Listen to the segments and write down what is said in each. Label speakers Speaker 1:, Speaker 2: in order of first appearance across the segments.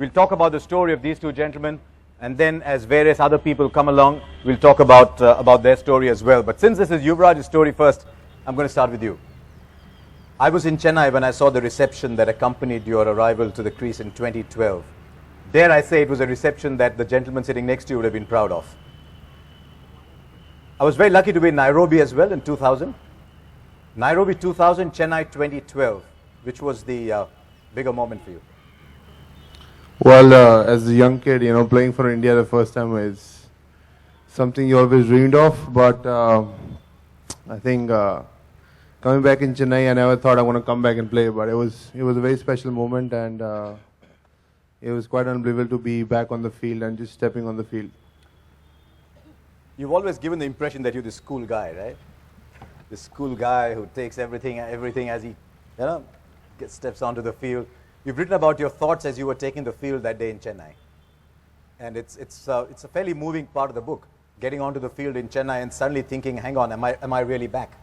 Speaker 1: We'll talk about the story of these two gentlemen, and then as various other people come along, we'll talk about their story as well. But since this is Yuvraj's story first, I'm going to start with you. I was in Chennai when I saw the reception that accompanied your arrival to the crease in 2012. Dare I say it was a reception that the gentleman sitting next to you would have been proud of. I was very lucky to be in Nairobi as well in 2000. Nairobi 2000, Chennai 2012. Which was the bigger moment for you?
Speaker 2: Well, as a young kid, playing for India the first time is something you always dreamed of. But I think coming back in Chennai, I never thought I want to come back and play. But it was a very special moment, and it was quite unbelievable to be back on the field and just stepping on the field.
Speaker 1: You've always given the impression that you're this cool guy, right? This cool guy who takes everything as he, steps onto the field. You've written about your thoughts as you were taking the field that day in Chennai. And it's a fairly moving part of the book, getting onto the field in Chennai and suddenly thinking, hang on, am I really back?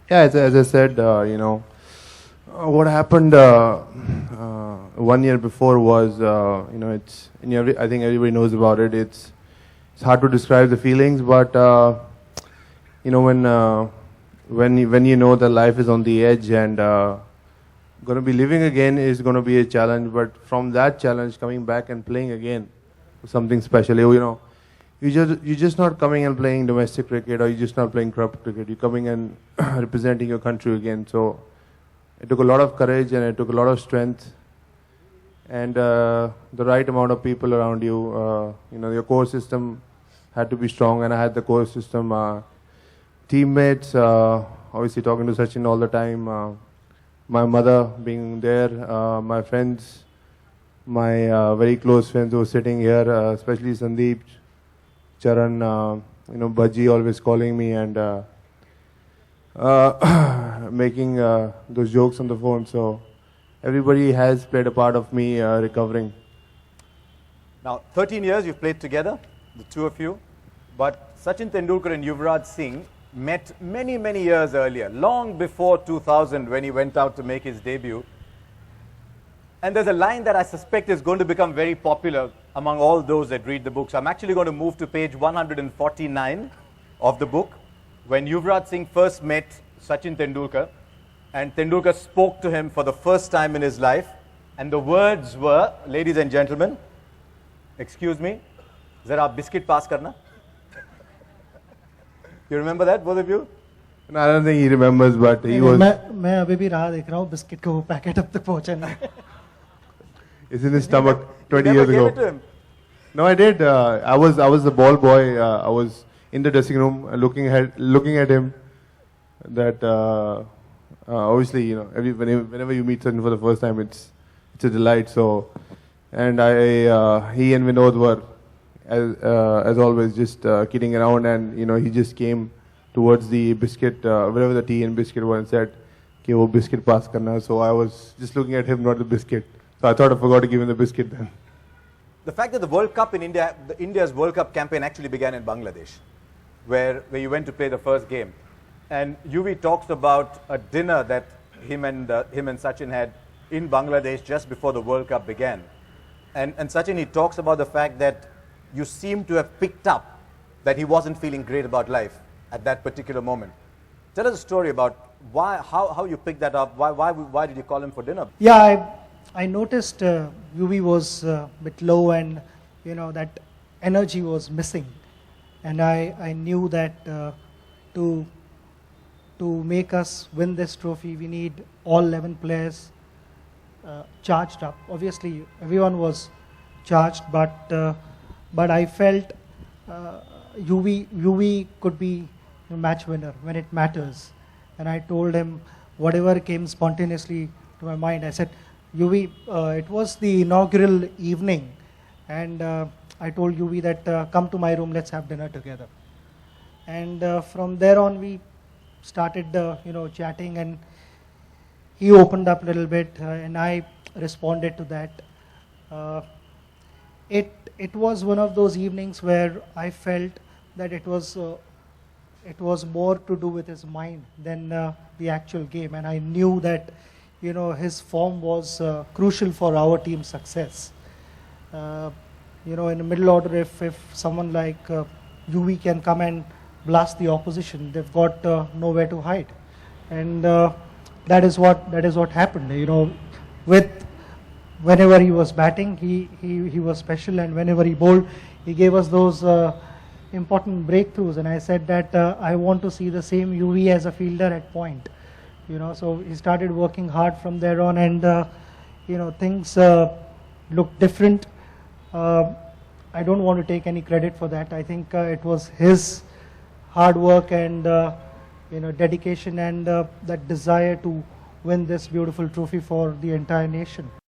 Speaker 2: Yeah, as I said, what happened 1 year before was, I think everybody knows about it. It's hard to describe the feelings, but when you know that life is on the edge and going to be living again is going to be a challenge, but from that challenge coming back and playing again was something special. You're just not coming and playing domestic cricket, or you're just not playing club cricket. You're coming and representing your country again. So it took a lot of courage and it took a lot of strength and the right amount of people around you. Your core system had to be strong, and I had the core system. Teammates, obviously talking to Sachin all the time, my mother being there, my friends, my very close friends who were sitting here, especially Sandeep, Charan, Bhaji always calling me and making those jokes on the phone. So everybody has played a part of me recovering.
Speaker 1: Now, 13 years you've played together, the two of you, but Sachin Tendulkar and Yuvraj Singh met many, many years earlier, long before 2000 when he went out to make his debut. And there's a line that I suspect is going to become very popular among all those that read the book. So I'm actually going to move to page 149 of the book, when Yuvraj Singh first met Sachin Tendulkar, and Tendulkar spoke to him for the first time in his life. And the words were, ladies and gentlemen, excuse me, zara biscuit pass karna. You remember that, both of you?
Speaker 2: No, I don't think he remembers, but he was.
Speaker 3: मैं अभी भी राह देख रहा हूँ biscuit को वो packet अब तक पहुँचा नहीं.
Speaker 2: It's in his stomach 20 years
Speaker 1: Gave
Speaker 2: ago.
Speaker 1: it to him?
Speaker 2: No, I did. I was the ball boy. I was in the dressing room looking at him. That obviously, whenever you meet someone for the first time, it's a delight. So, and he and Vinod were, as always, just kidding around, and he just came towards the biscuit, wherever the tea and biscuit were, and said, "Okay, wo biscuit pass karna." So I was just looking at him, not the biscuit. So I thought I forgot to give him the biscuit then.
Speaker 1: The fact that the World Cup in India, India's World Cup campaign actually began in Bangladesh, where you went to play the first game, and Yuvi talks about a dinner that him and Sachin had in Bangladesh just before the World Cup began, and Sachin, he talks about the fact that you seem to have picked up that he wasn't feeling great about life at that particular moment. Tell us a story about how you picked that up. Why did you call him for dinner?
Speaker 3: Yeah, I noticed Yuvi was a bit low, and that energy was missing, and I knew that to make us win this trophy, we need all 11 players charged up. Obviously, everyone was charged, but I felt Yuvi could be a match winner when it matters. And I told him whatever came spontaneously to my mind. I said, Yuvi, it was the inaugural evening, and I told Yuvi that come to my room, let's have dinner together. And from there on, we started chatting, and he opened up a little bit, and I responded to that. It was one of those evenings where I felt that it was more to do with his mind than the actual game, and I knew that his form was crucial for our team's success. In the middle order, if someone like Yuvi can come and blast the opposition, they've got nowhere to hide, and that is what happened. Whenever he was batting, he was special, and whenever he bowled, he gave us those important breakthroughs. And I said that I want to see the same Yuvi as a fielder at point. So he started working hard from there on, and things looked different. I don't want to take any credit for that. I think it was his hard work and dedication and that desire to win this beautiful trophy for the entire nation.